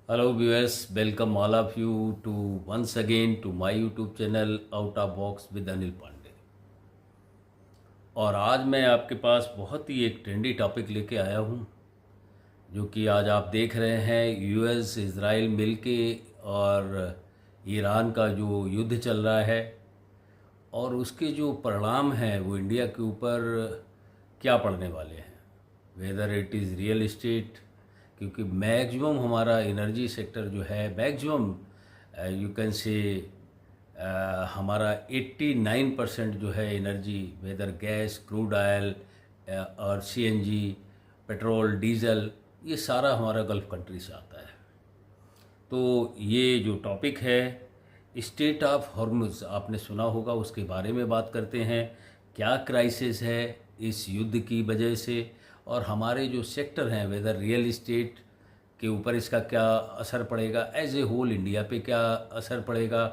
Hello viewers, welcome all of you to once again to my YouTube channel Out of Box with Anil Pandey. और आज मैं आपके पास बहुत ही एक ट्रेंडी टॉपिक लेके आया हूँ, जो कि आज आप देख रहे हैं यूएस इज़राइल मिलके और ईरान का जो युद्ध चल रहा है और उसके जो परिणाम हैं वो इंडिया के ऊपर क्या पड़ने वाले हैं। Whether it is real estate, क्योंकि मैक्सिमम हमारा एनर्जी सेक्टर जो है मैक्सिमम यू कैन से हमारा 89% जो है energy, whether gas, crude oil और सीएनजी, पेट्रोल, डीजल, ये सारा हमारा गल्फ़ कंट्री से आता है। तो ये जो टॉपिक है स्टेट ऑफ हॉर्मुज़, आपने सुना होगा, उसके बारे में बात करते हैं। क्या क्राइसिस है इस युद्ध की वजह से, और हमारे जो सेक्टर हैं वेदर रियल इस्टेट के ऊपर इसका क्या असर पड़ेगा, एज ए होल इंडिया पे क्या असर पड़ेगा,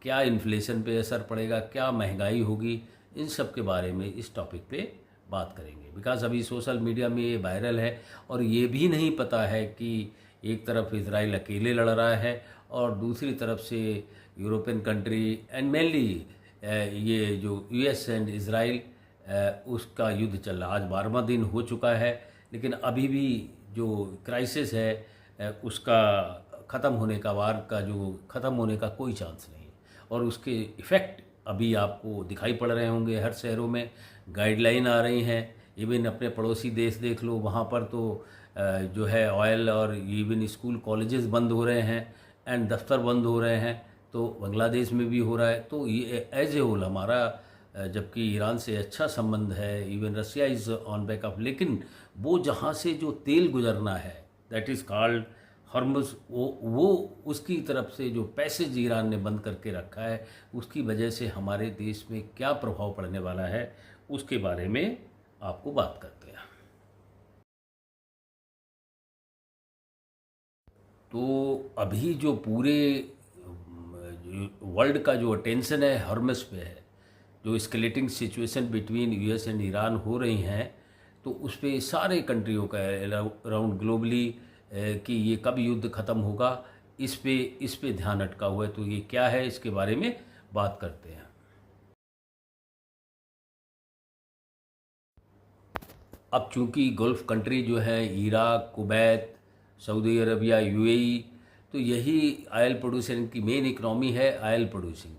क्या इन्फ्लेशन पे असर पड़ेगा, क्या महंगाई होगी, इन सब के बारे में इस टॉपिक पे बात करेंगे। बिकॉज अभी सोशल मीडिया में ये वायरल है और ये भी नहीं पता है कि एक तरफ इज़राइल अकेले लड़ रहा है और दूसरी तरफ से यूरोपियन कंट्री एंड मेनली ये जो यूएस एंड इज़राइल उसका युद्ध चल रहा। आज 12वां दिन हो चुका है, लेकिन अभी भी जो क्राइसिस है उसका ख़त्म होने का, वार का जो ख़त्म होने का कोई चांस नहीं, और उसके इफ़ेक्ट अभी आपको दिखाई पड़ रहे होंगे। हर शहरों में गाइडलाइन आ रही हैं, इवन अपने पड़ोसी देश देख लो, वहाँ पर तो जो है ऑयल और इवन स्कूल कॉलेजेस बंद हो रहे हैं एंड दफ्तर बंद हो रहे हैं। तो बांग्लादेश में भी हो रहा है। तो ये एज ए होल हमारा जबकि ईरान से अच्छा संबंध है, even Russia is on back off, लेकिन वो जहाँ से जो तेल गुजरना है दैट इज़ कॉल्ड हॉर्मुज़, वो उसकी तरफ से जो पैसेज ईरान ने बंद करके रखा है, उसकी वजह से हमारे देश में क्या प्रभाव पड़ने वाला है उसके बारे में आपको बात करते हैं। तो अभी जो पूरे वर्ल्ड का जो अटेंशन है हॉर्मस पे है, जो escalating situation between US and Iran हो रही हैं, तो उस पर सारे कंट्रियों का अराउंड ग्लोबली कि ये कब युद्ध ख़त्म होगा, इस पे ध्यान अटका हुआ है। तो ये क्या है, इसके बारे में बात करते हैं। अब चूंकि गल्फ़ कंट्री जो है Iraq, Kuwait, Saudi Arabia, UAE, तो यही ऑयल प्रोड्यूसन की मेन इकनॉमी है, ऑयल प्रोड्यूसिंग,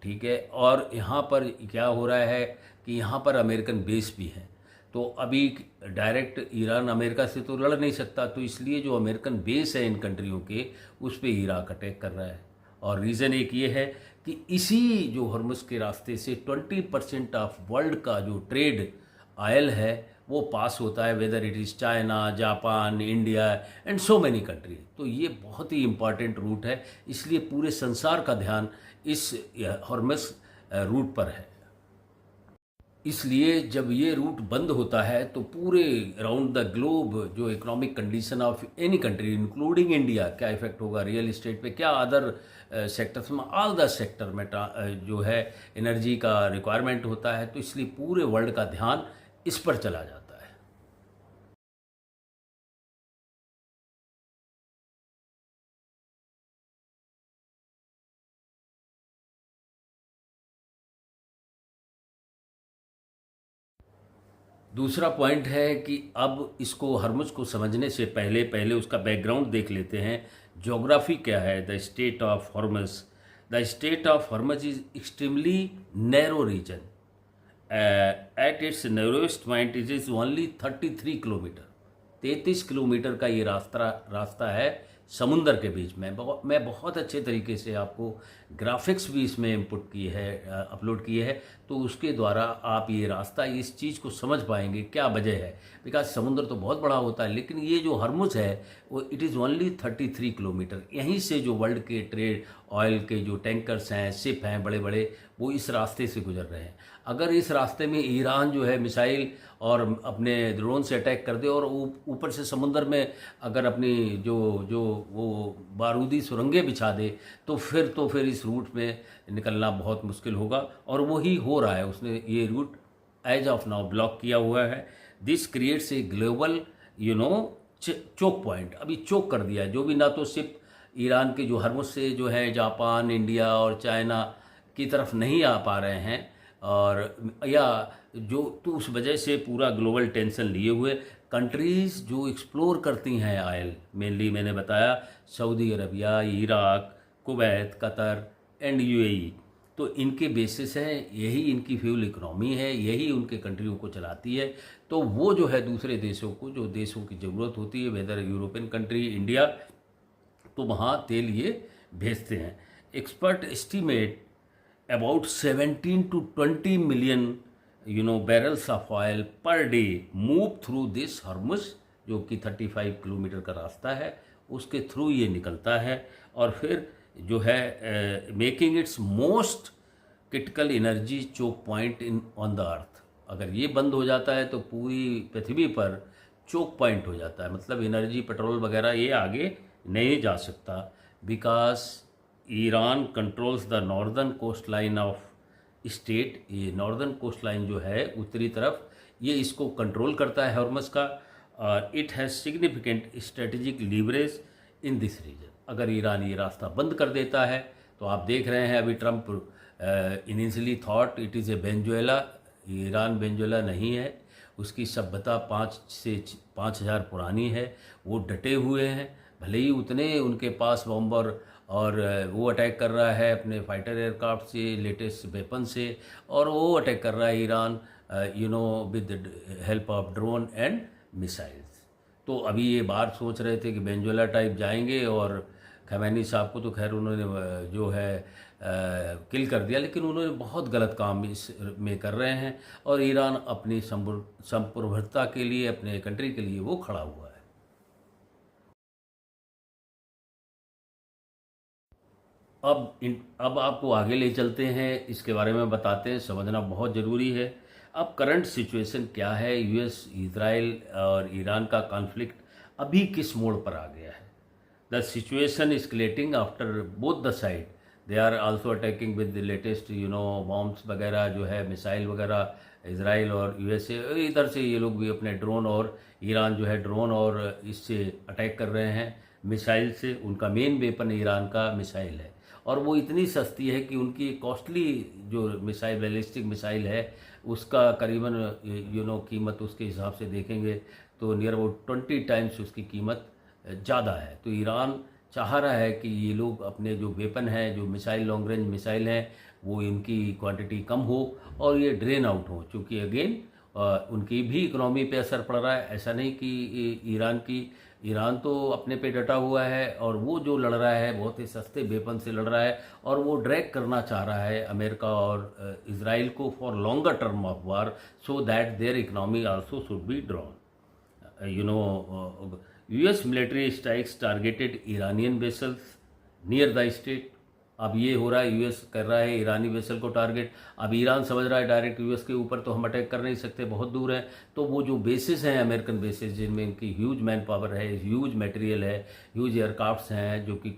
ठीक है। और यहाँ पर क्या हो रहा है कि यहाँ पर अमेरिकन बेस भी है। तो अभी डायरेक्ट ईरान अमेरिका से तो लड़ नहीं सकता, तो इसलिए जो अमेरिकन बेस है इन कंट्रियों के, उस पर इराक अटैक कर रहा है। और रीज़न एक ये है कि इसी जो हॉर्मुज़ के रास्ते से 20% ऑफ वर्ल्ड का जो ट्रेड ऑयल है वो पास होता है, whether it is China, Japan, India and so many country. तो ये बहुत ही इम्पॉर्टेंट रूट है, इसलिए पूरे संसार का ध्यान इस हॉर्मस रूट पर है। इसलिए जब ये रूट बंद होता है तो पूरे अराउंड द ग्लोब जो economic condition of any country including India, क्या इफेक्ट होगा रियल इस्टेट पे, क्या अदर सेक्टर्स में, ऑल द सेक्टर में जो है एनर्जी का रिक्वायरमेंट होता है। तो इसलिए पूरे वर्ल्ड का ध्यान इस पर चला जाता है। दूसरा पॉइंट है कि अब इसको हॉर्मुज़ को समझने से पहले पहले उसका बैकग्राउंड देख लेते हैं। ज्योग्राफी क्या है the state of Hormuz. The state of Hormuz is extremely narrow region. At its narrowest point it is only 33 kilometre, 33 kilometre का ये रास्ता है समुंदर के बीच में। मैं बहुत अच्छे तरीके से आपको ग्राफिक्स भी इसमें इंपुट की है, अपलोड किए है, तो उसके द्वारा आप ये रास्ता, इस चीज़ को समझ पाएंगे क्या वजह है। बिकॉज समुद्र तो बहुत बड़ा होता है, लेकिन ये जो हॉर्मुज़ है वो इट इज़ ओनली 33 किलोमीटर। यहीं से जो वर्ल्ड के ट्रेड ऑयल के जो टैंकर्स हैं, शिप हैं बड़े बड़े, वो इस रास्ते से गुजर रहे हैं। अगर इस रास्ते में ईरान जो है मिसाइल और अपने ड्रोन से अटैक कर दे और ऊपर से समुंदर में अगर अपनी जो जो वो बारूदी सुरंगें बिछा दे, तो फिर इस रूट में निकलना बहुत मुश्किल होगा। और वही हो रहा है, उसने ये route as of now block किया हुआ है। This creates a global choke point अभी चोक कर दिया है। जो भी ना तो सिर्फ ईरान के जो हरमुज से जो है जापान, इंडिया और चाइना की तरफ नहीं आ पा रहे हैं, और या जो तो उस वजह से पूरा ग्लोबल टेंशन लिए हुए कंट्रीज़ जो एक्सप्लोर करती हैं ऑयल, मेनली मैंने बताया Saudi Arabia, Iraq, Kuwait, Qatar and UAE, तो इनके बेसिस है, यही इनकी फ्यूल इकोनॉमी है, यही उनके कंट्रियों को चलाती है। तो वो जो है दूसरे देशों को, जो देशों की ज़रूरत होती है, वेदर यूरोपियन कंट्री, इंडिया, तो वहाँ तेल ये भेजते हैं। Expert estimate about 17 to 20 million barrels of oil per day move through this Hormuz, जो कि 35 किलोमीटर का रास्ता है, उसके थ्रू ये निकलता है। और फिर जो है making its most critical energy choke point in on the earth. अगर ये बंद हो जाता है तो पूरी पृथ्वी पर चोक पॉइंट हो जाता है, मतलब एनर्जी, पेट्रोल वगैरह ये आगे नहीं जा सकता। Because Iran controls the northern coastline of state, ये नॉर्दर्न कोस्ट लाइन जो है उत्तरी तरफ, ये इसको कंट्रोल करता है हॉर्मस का, और it has significant strategic leverage in this region. अगर ईरान ये रास्ता बंद कर देता है तो आप देख रहे हैं अभी Trump initially thought it is a Venezuela, Iran Venezuela नहीं है, उसकी सभ्यता 5 से 5,000 पुरानी है, वो डटे हुए हैं, भले ही उतने उनके पास बॉम्बर और वो अटैक कर रहा है अपने फाइटर एयरक्राफ्ट से, लेटेस्ट वेपन से, और वो अटैक कर रहा है Iran with help of drone and missiles. तो अभी ये बात सोच रहे थे कि वेनेजुएला टाइप जाएंगे, और खमैनी साहब को तो खैर उन्होंने जो है किल कर दिया, लेकिन उन्होंने बहुत गलत काम इस में कर रहे हैं, और ईरान अपनी संप्रभुता के लिए, अपने कंट्री के लिए वो खड़ा हुआ है। अब आपको आगे ले चलते हैं, इसके बारे में बताते हैं, समझना बहुत ज़रूरी है। अब करंट सिचुएशन क्या है, यूएस, इजराइल और ईरान का कॉन्फ्लिक्ट अभी किस मोड़ पर आ गया है। The situation escalating after both the side, they are also attacking with the latest bombs वगैरह जो है, मिसाइल वगैरह, इजराइल और यूएसए, इधर से ये लोग भी अपने ड्रोन, और ईरान जो है ड्रोन और इससे अटैक कर रहे हैं मिसाइल से। उनका मेन वेपन ईरान का मिसाइल है, और वो इतनी सस्ती है कि उनकी कॉस्टली जो मिसाइल, बैलिस्टिक मिसाइल है, उसका करीबन कीमत उसके हिसाब से देखेंगे तो नियर अबाउट 20 टाइम्स उसकी कीमत ज़्यादा है। तो ईरान चाह रहा है कि ये लोग अपने जो वेपन है, जो मिसाइल, लॉन्ग रेंज मिसाइल हैं, वो इनकी क्वांटिटी कम हो और ये ड्रेन आउट हो, क्योंकि अगेन उनकी भी इकोनॉमी पे असर पड़ रहा है। ऐसा नहीं कि ईरान तो अपने पे डटा हुआ है, और वो जो लड़ रहा है बहुत ही सस्ते वेपन से लड़ रहा है, और वो ड्रैग करना चाह रहा है अमेरिका और इजराइल को for longer term of war, so that there economy also should be drawn. US military strikes targeted Iranian vessels near the state। अब ये हो रहा है, यूएस कर रहा है ईरानी वेसल को टारगेट। अब ईरान समझ रहा है डायरेक्ट यूएस के ऊपर तो हम अटैक कर नहीं सकते, बहुत दूर है। तो वो जो बेसिस हैं अमेरिकन बेसिस, जिनमें इनकी ह्यूज मैन पावर है, ह्यूज मटेरियल है, ह्यूज एयरक्राफ्ट्स हैं, जो कि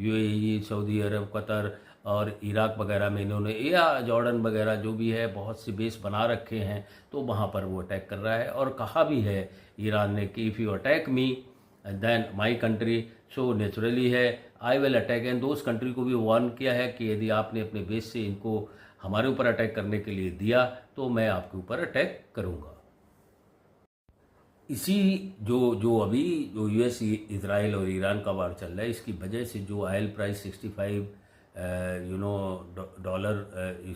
यूएई, सऊदी अरब, कतर और इराक वगैरह में इन्होंने, या जॉर्डन वगैरह जो भी है, बहुत से बेस बना रखे हैं। तो वहाँ पर वो अटैक कर रहा है, और कहा भी है ईरान ने कि if you attack me then my country, so naturally है आई विल अटैक। एंड दोस्त कंट्री को भी वार्न किया है कि यदि आपने अपने बेस से इनको हमारे ऊपर अटैक करने के लिए दिया तो मैं आपके ऊपर अटैक करूँगा। इसी जो अभी जो यूएस, इजराइल और ईरान का वार चल रहा है, इसकी वजह से जो ऑयल प्राइस 65 डॉलर,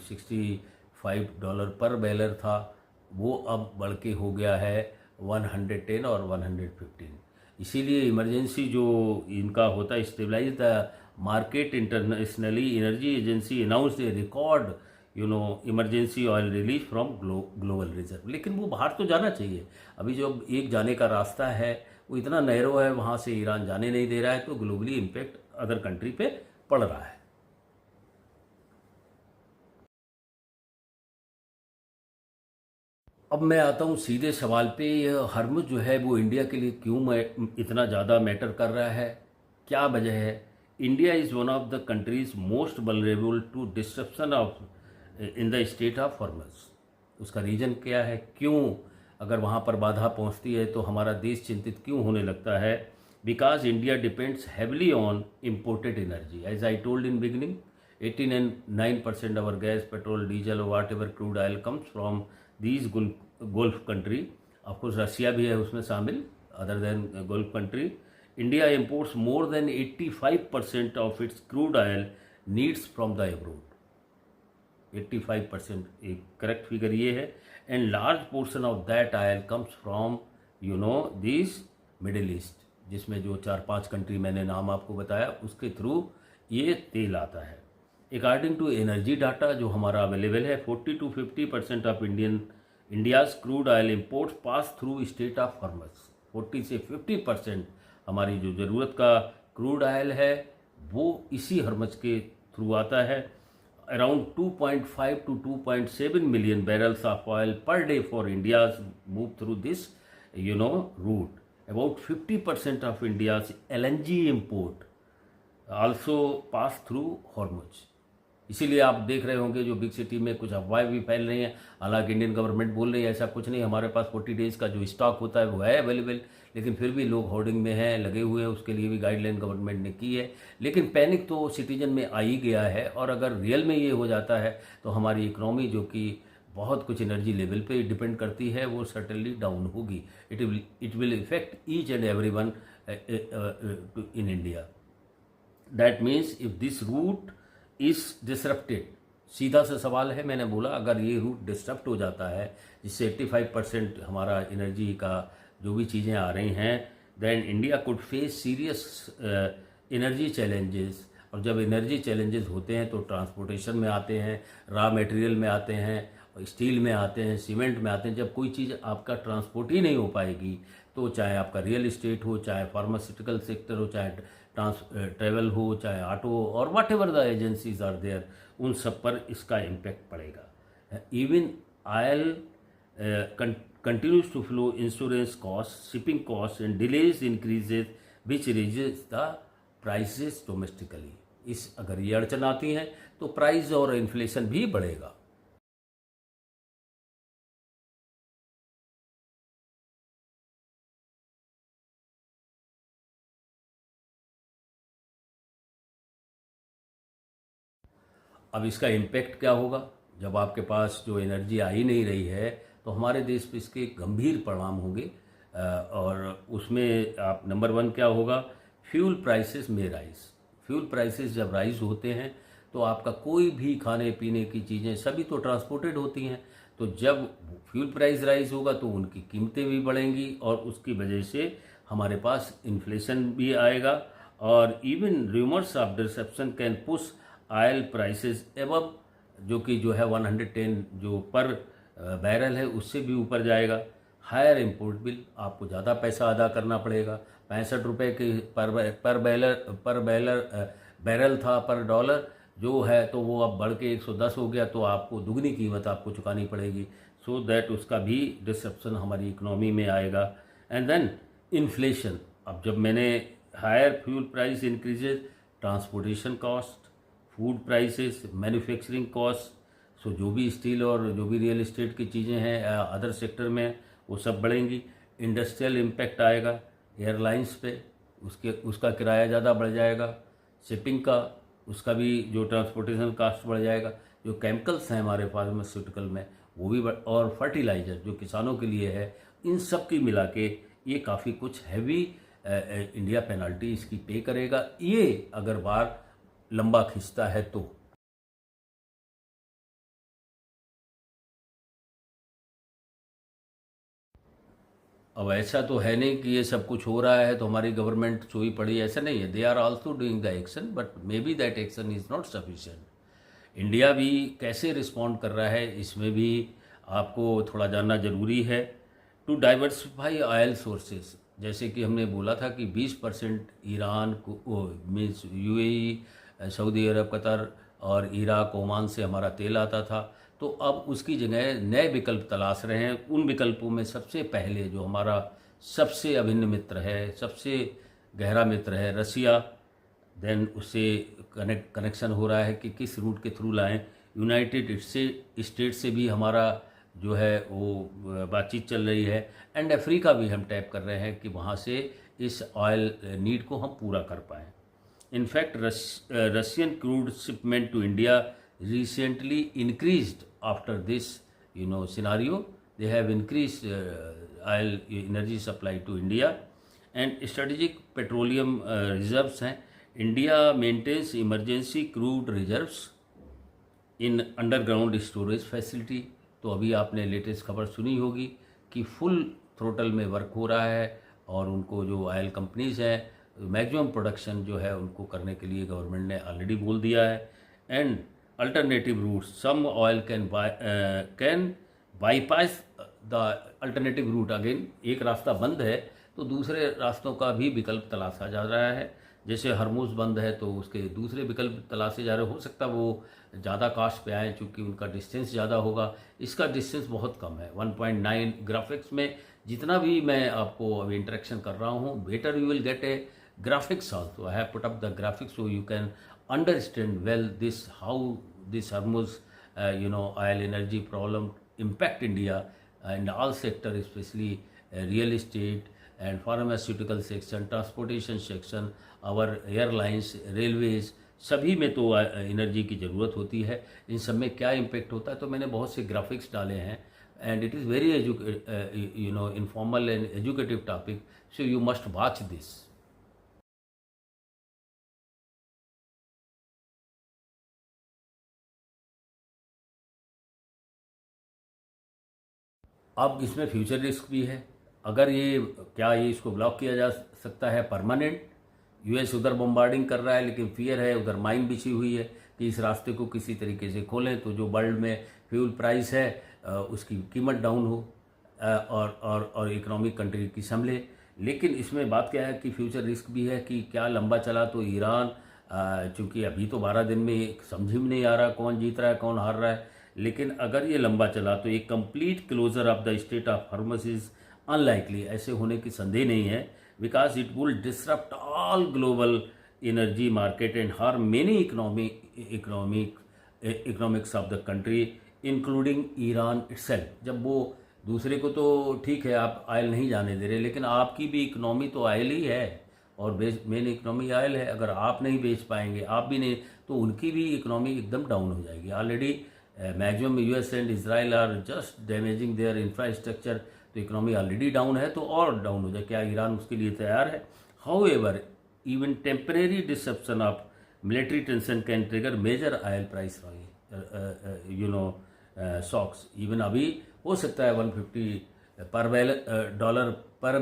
$65 पर बैरल था, वो अब बढ़ के हो गया है 110 और 115। इसीलिए इमरजेंसी जो इनका होता है, stabilise the market, internationally energy agency announce a record emergency oil release from global reserve. लेकिन वो बाहर तो जाना चाहिए। अभी जो एक जाने का रास्ता है वो इतना नैरो है, वहाँ से ईरान जाने नहीं दे रहा है, तो ग्लोबली इम्पैक्ट अदर कंट्री पे पड़ रहा है। अब मैं आता हूँ सीधे सवाल पे, यह हरमुज जो है वो इंडिया के लिए क्यों इतना ज़्यादा मैटर कर रहा है, क्या वजह है। India is one of the countries most vulnerable to disruption of in the state of Hormuz. उसका रीज़न क्या है, क्यों अगर वहाँ पर बाधा पहुँचती है तो हमारा देश चिंतित क्यों होने लगता है? Because India depends heavily on imported energy. As I told in beginning, 89% our gas, petrol, diesel or whatever crude oil comes from these Gulf country. Of course, Russia भी है उसमें शामिल. Other than Gulf country, India imports more than 85% of its crude oil needs from the abroad. 85% एक correct figure ये है. And large portion of that oil comes from this middle east, जिसमें जो 4-5 country मैंने नाम आपको बताया उसके थ्रू ये तेल आता है. अकॉर्डिंग टू एनर्जी डाटा जो हमारा अवेलेबल है, 40 to 50% of India's crude oil imports pass through state of Hormuz. 40 से 50% हमारी जो ज़रूरत का क्रूड ऑयल है वो इसी हॉर्मज के थ्रू आता है. Around 2.5 to 2.7 million barrels of oil per day for India's move through this, route. About 50% of India's LNG import also pass through Hormuz. इसीलिए आप देख रहे होंगे जो बिग सिटी में कुछ अफवाहें भी फैल रही हैं. हालांकि इंडियन गवर्नमेंट बोल रही है ऐसा कुछ नहीं, हमारे पास 40 डेज़ का जो स्टॉक होता है वो है अवेलेबल, लेकिन फिर भी लोग होर्डिंग में हैं, लगे हुए हैं. उसके लिए भी गाइडलाइन गवर्नमेंट ने की है. लेकिन पैनिक तो सिटीजन में आ ही गया है, और अगर रियल में ये हो जाता है तो हमारी इकोनॉमी जो कि बहुत कुछ एनर्जी लेवल पे डिपेंड करती है वो सर्टनली डाउन होगी. It will effect each and every one in India. That means if this route is disrupted, सीधा सा सवाल है, मैंने बोला अगर ये रूट डिस्टर्ब हो जाता है जिससे 85% हमारा एनर्जी का जो भी चीज़ें आ रही हैं, then India could face serious energy challenges. और जब एनर्जी चैलेंजेस होते हैं तो ट्रांसपोर्टेशन में आते हैं, रॉ मटेरियल में आते हैं, स्टील में आते हैं, सीमेंट में आते हैं. जब कोई चीज़ आपका ट्रांसपोर्ट ही नहीं हो पाएगी तो चाहे आपका रियल इस्टेट हो, चाहे फार्मास्यूटिकल सेक्टर हो, चाहे ट्रेवल हो, चाहे ऑटो और whatever the agencies are there, उन सब पर इसका इम्पैक्ट पड़ेगा. Even oil continues to flow, insurance costs, shipping costs and delays increases which raises the prices domestically. इस अगर ये अड़चन आती है तो प्राइस और इन्फ्लेशन भी बढ़ेगा. अब इसका इम्पैक्ट क्या होगा? जब आपके पास जो एनर्जी आ ही नहीं रही है तो हमारे देश पे इसके गंभीर परिणाम होंगे. और उसमें आप नंबर 1 क्या होगा? फ्यूल प्राइसेस में राइज. फ्यूल प्राइसेस जब राइज होते हैं तो आपका कोई भी खाने पीने की चीज़ें सभी तो ट्रांसपोर्टेड होती हैं, तो जब फ्यूल प्राइस राइज होगा तो उनकी कीमतें भी बढ़ेंगी और उसकी वजह से हमारे पास इन्फ्लेशन भी आएगा. और even rumours of deception can push oil prices above, जो है 110 जो पर बैरल है उससे भी ऊपर जाएगा. हायर इंपोर्ट बिल, आपको ज़्यादा पैसा अदा करना पड़ेगा. 65 रुपये के पर बैरल था पर डॉलर जो है, तो वो अब बढ़ के 110 हो गया, तो आपको दुगनी कीमत आपको चुकानी पड़ेगी. सो दैट उसका भी डिसरप्शन हमारी इकोनॉमी में आएगा. And then inflation. अब जब मैंने higher fuel price increases, transportation cost, food prices, manufacturing cost, सो जो भी स्टील और जो भी रियल इस्टेट की चीज़ें हैं अदर सेक्टर में वो सब बढ़ेंगी. इंडस्ट्रियल इम्पैक्ट आएगा एयरलाइंस पे, उसका किराया ज़्यादा बढ़ जाएगा. शिपिंग का उसका भी जो ट्रांसपोर्टेशन कास्ट बढ़ जाएगा. जो केमिकल्स हैं हमारे फार्मास्यूटिकल में वो भी और फर्टिलाइज़र जो किसानों के लिए है, इन सब की मिला के ये काफ़ी कुछ हैवी इंडिया पेनल्टी इसकी पे करेगा, ये अगर बार लंबा खिंचता है तो. अब ऐसा तो है नहीं कि ये सब कुछ हो रहा है तो हमारी गवर्नमेंट सोई पड़ी, ऐसा नहीं है. They are also doing the action, but may be that action is not sufficient. India भी कैसे रिस्पॉन्ड कर रहा है इसमें भी आपको थोड़ा जानना ज़रूरी है. टू डाइवर्सिफाई ऑयल सोर्सेज, जैसे कि हमने बोला था कि 20% ईरान को मीन्स यूएई, सऊदी अरब, कतर और इराक, ओमान से हमारा तेल आता था, तो अब उसकी जगह नए विकल्प तलाश रहे हैं. उन विकल्पों में सबसे पहले जो हमारा सबसे अभिन्न मित्र है, सबसे गहरा मित्र है, रसिया. देन उससे कनेक्शन हो रहा है कि किस रूट के थ्रू लाएं. यूनाइटेड स्टेट से भी हमारा जो है वो बातचीत चल रही है। एंड अफ्रीका भी हम टैप कर रहे हैं कि वहाँ से इस ऑयल नीड को हम पूरा कर पाएँ। In fact, Russian crude shipment to India recently increased after this, scenario. They have increased oil energy supply to India, and strategic petroleum reserves हैं. India maintains emergency crude reserves इन underground storage facility. तो अभी आपने latest खबर सुनी होगी कि full throttle में work हो रहा है और उनको जो ऑयल कंपनीज हैं मैक्सिमम प्रोडक्शन जो है उनको करने के लिए गवर्नमेंट ने ऑलरेडी बोल दिया है। And alternative route, some oil can bypass the alternative route. Again एक रास्ता बंद है तो दूसरे रास्तों का भी विकल्प तलाशा जा रहा है। जैसे हरमुज बंद है तो उसके दूसरे विकल्प तलाशे जा रहे, हो सकता वो ज़्यादा कास्ट पे आए चूँकि उनका डिस्टेंस ज़्यादा होगा। इसका डिस्टेंस बहुत कम है, 1.9 ग्राफिक्स में जितना भी मैं आपको अभी इंटरेक्शन कर रहा हूँ, better you will get A graphics also. I have put up the graphics so you can understand well this how this Hormuz oil energy problem impact India and all sector, especially real estate and pharmaceutical section, transportation section, our airlines, railways, सभी में तो energy की ज़रूरत होती है। इन सब में क्या इम्पेक्ट होता है, तो मैंने बहुत से ग्राफिक्स डाले हैं and it is very informal and educative topic, so you must watch this. अब इसमें फ्यूचर रिस्क भी है। अगर ये इसको ब्लॉक किया जा सकता है परमानेंट? यूएस उधर बम्बार्डिंग कर रहा है लेकिन फियर है, उधर माइन बिछी हुई है कि इस रास्ते को किसी तरीके से खोलें तो जो वर्ल्ड में फ्यूल प्राइस है उसकी कीमत डाउन हो और इकोनॉमिक कंट्री की संभले। लेकिन इसमें बात क्या है कि फ्यूचर रिस्क भी है कि क्या लंबा चला तो ईरान, चूँकि अभी तो 12 दिन में समझ में नहीं आ रहा कौन जीत रहा है कौन हार रहा है, लेकिन अगर ये लंबा चला तो एक complete closure of the state of Hormuz is unlikely. ऐसे होने की संदेह नहीं है, because it will disrupt all global energy market and harm many economics of the country including Iran itself. जब वो दूसरे को तो ठीक है आप ऑयल नहीं जाने दे रहे, लेकिन आपकी भी इकोनॉमी तो ऑयल ही है और मेन इकोनॉमी ऑयल है। अगर आप नहीं बेच पाएंगे, आप भी नहीं, तो उनकी भी इकोनॉमी एकदम डाउन हो जाएगी। Already maximum US and Israel are just damaging their infrastructure, तो इकोनॉमी ऑलरेडी डाउन है तो और डाउन हो जाए। क्या ईरान उसके लिए तैयार है? However even temporary disruption of military tension can trigger major oil price shocks. Even अभी हो सकता है 150 डॉलर पर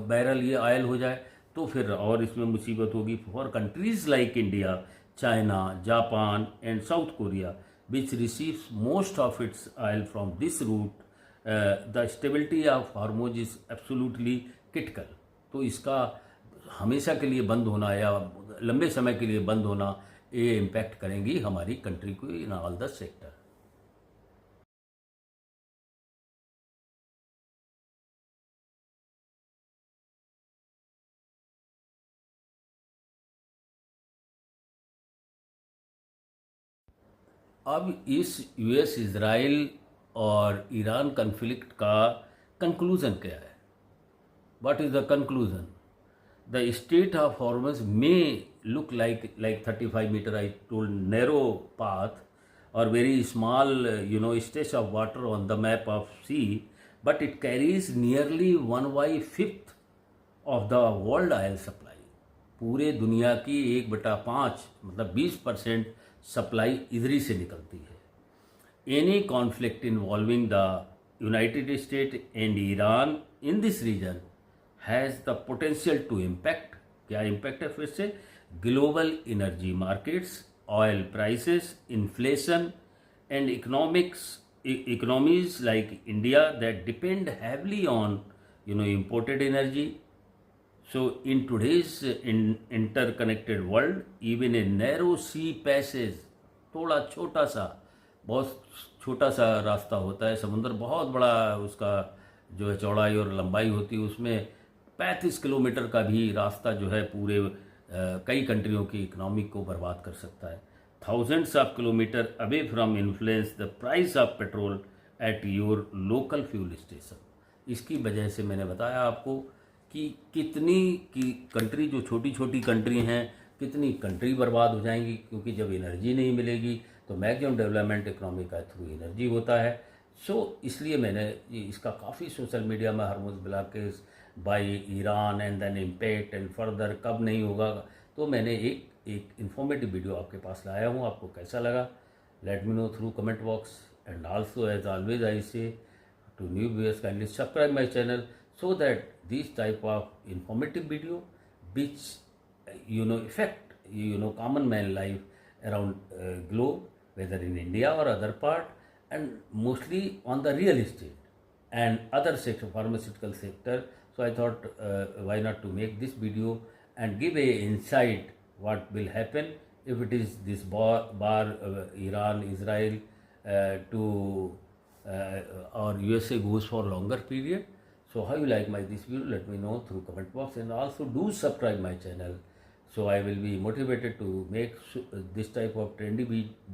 बैरल ये ऑयल हो जाए तो फिर और इसमें मुसीबत होगी for countries like India, China, Japan and south Korea which receives most of its oil from this route. The stability of Hormuz is absolutely critical. तो इसका हमेशा के लिए बंद होना या लंबे समय के लिए बंद होना ये इम्पैक्ट करेंगी हमारी कंट्री को इन ऑल द सेक्टर। अब इस यूएस इजराइल और ईरान कन्फ्लिक्ट का कंक्लूज़न क्या है? What is the conclusion? The state of Hormuz may look like 35 metre, I told, narrow path और very small stretch of water on the map of sea, but it carries nearly 1/5 of the world oil supply. पूरे दुनिया की 1/5 मतलब 20% supply Idris से निकलती है। Any conflict involving the United State and Iran in this region has the potential to impact, क्या impact है फिर से, global energy markets, oil prices, inflation and economies like India that depend heavily on imported energy. So in today's interconnected world, even a narrow sea passage, थोड़ा छोटा सा, बहुत छोटा सा रास्ता होता है, समुद्र बहुत बड़ा उसका जो है चौड़ाई और लंबाई होती है, उसमें 35 किलोमीटर का भी रास्ता जो है पूरे कई कंट्रियों की इकोनॉमी को बर्बाद कर सकता है। Thousands of kilometers away from influence, the price of petrol at your local fuel station. इसकी वजह से मैंने बताया आपको कि कितनी की कंट्री, जो छोटी छोटी कंट्री हैं, कितनी कंट्री बर्बाद हो जाएंगी, क्योंकि जब एनर्जी नहीं मिलेगी तो मैक्सिमम डेवलपमेंट इकोनॉमी का थ्रू एनर्जी होता है. इसलिए मैंने इसका काफ़ी सोशल मीडिया में Hormuz blockage by Iran and then impact and further कब नहीं होगा, तो मैंने एक इन्फॉर्मेटिव वीडियो आपके पास लाया हूँ. आपको कैसा लगा, let me know through comment box. And also as always I say to new viewers, kindly subscribe my channel so that this type of informative video which affect common man life around globe, whether in India or other part, and mostly on the real estate and other sector, pharmaceutical sector. So I thought why not to make this video and give a insight what will happen if it is this bar Iran Israel to or USA goes for longer period. So how you like this video, let me know through comment box, and also do subscribe my channel, so I will be motivated to make this type of trendy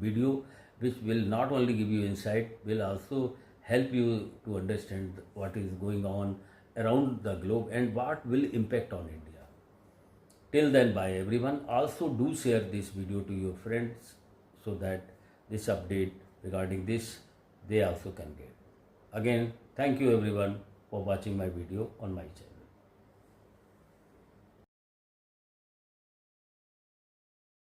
video which will not only give you insight, will also help you to understand what is going on around the globe and what will impact on India. Till then, bye everyone. Also do share this video to your friends so that this update regarding this they also can get. Again, thank you everyone for watching my video on my channel.